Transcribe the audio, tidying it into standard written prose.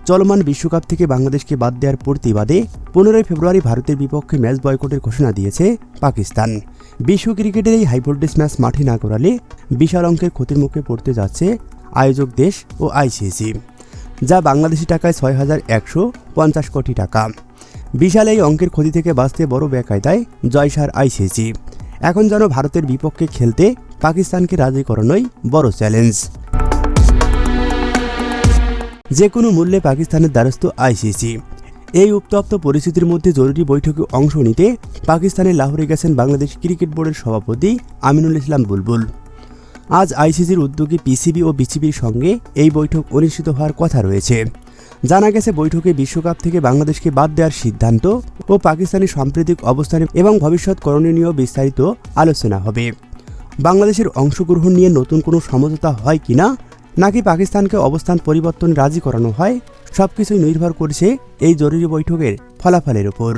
চলমান বিশ্বকাপ থেকে বাংলাদেশকে বাদ দেওয়ার প্রতিবাদে 15 ফেব্রুয়ারি ভারতের বিপক্ষে ম্যাচ বয়কটের ঘোষণা দিয়েছে পাকিস্তান। বিশ্ব ক্রিকেটের এই হাইভোল্টেজ ম্যাচ মাঠে না করালে বিশাল অঙ্কের ক্ষতির মুখে পড়তে যাচ্ছে আয়োজক দেশ ও আইসিসি, যা বাংলাদেশি টাকায় 6,150 কোটি টাকা। বিশাল এই অঙ্কের ক্ষতি থেকে বাঁচতে বড় বেকায়দায় জয়সার আইসিসি। এখন যেন ভারতের বিপক্ষে খেলতে পাকিস্তানকে রাজি করানোই বড় চ্যালেঞ্জ। যে কোনো মূল্যে পাকিস্তানের দ্বারস্থ আইসিসি। এই উত্তপ্ত পরিস্থিতির মধ্যে জরুরি বৈঠকে অংশ নিতে পাকিস্তানের লাহোরে গেছেন বাংলাদেশ ক্রিকেট বোর্ডের সভাপতি আমিনুল ইসলাম বুলবুল। আজ আইসিসির উদ্যোগে পিসিবি ও বিসিবির সঙ্গে এই বৈঠক অনুষ্ঠিত হওয়ার কথা রয়েছে। জানা গেছে বৈঠকে বিশ্বকাপ থেকে বাংলাদেশকে বাদ দেওয়ার সিদ্ধান্ত ও পাকিস্তানের সাম্প্রতিক অবস্থান এবং ভবিষ্যৎ করণীয় নিয়েও বিস্তারিত আলোচনা হবে। বাংলাদেশের অংশগ্রহণ নিয়ে নতুন কোনো সমঝোতা হয় কিনা, নাকি পাকিস্তানকে অবস্থান পরিবর্তন রাজি করানো হয়, সবকিছুই নির্ভর করছে এই জরুরি বৈঠকের ফলাফলের উপর।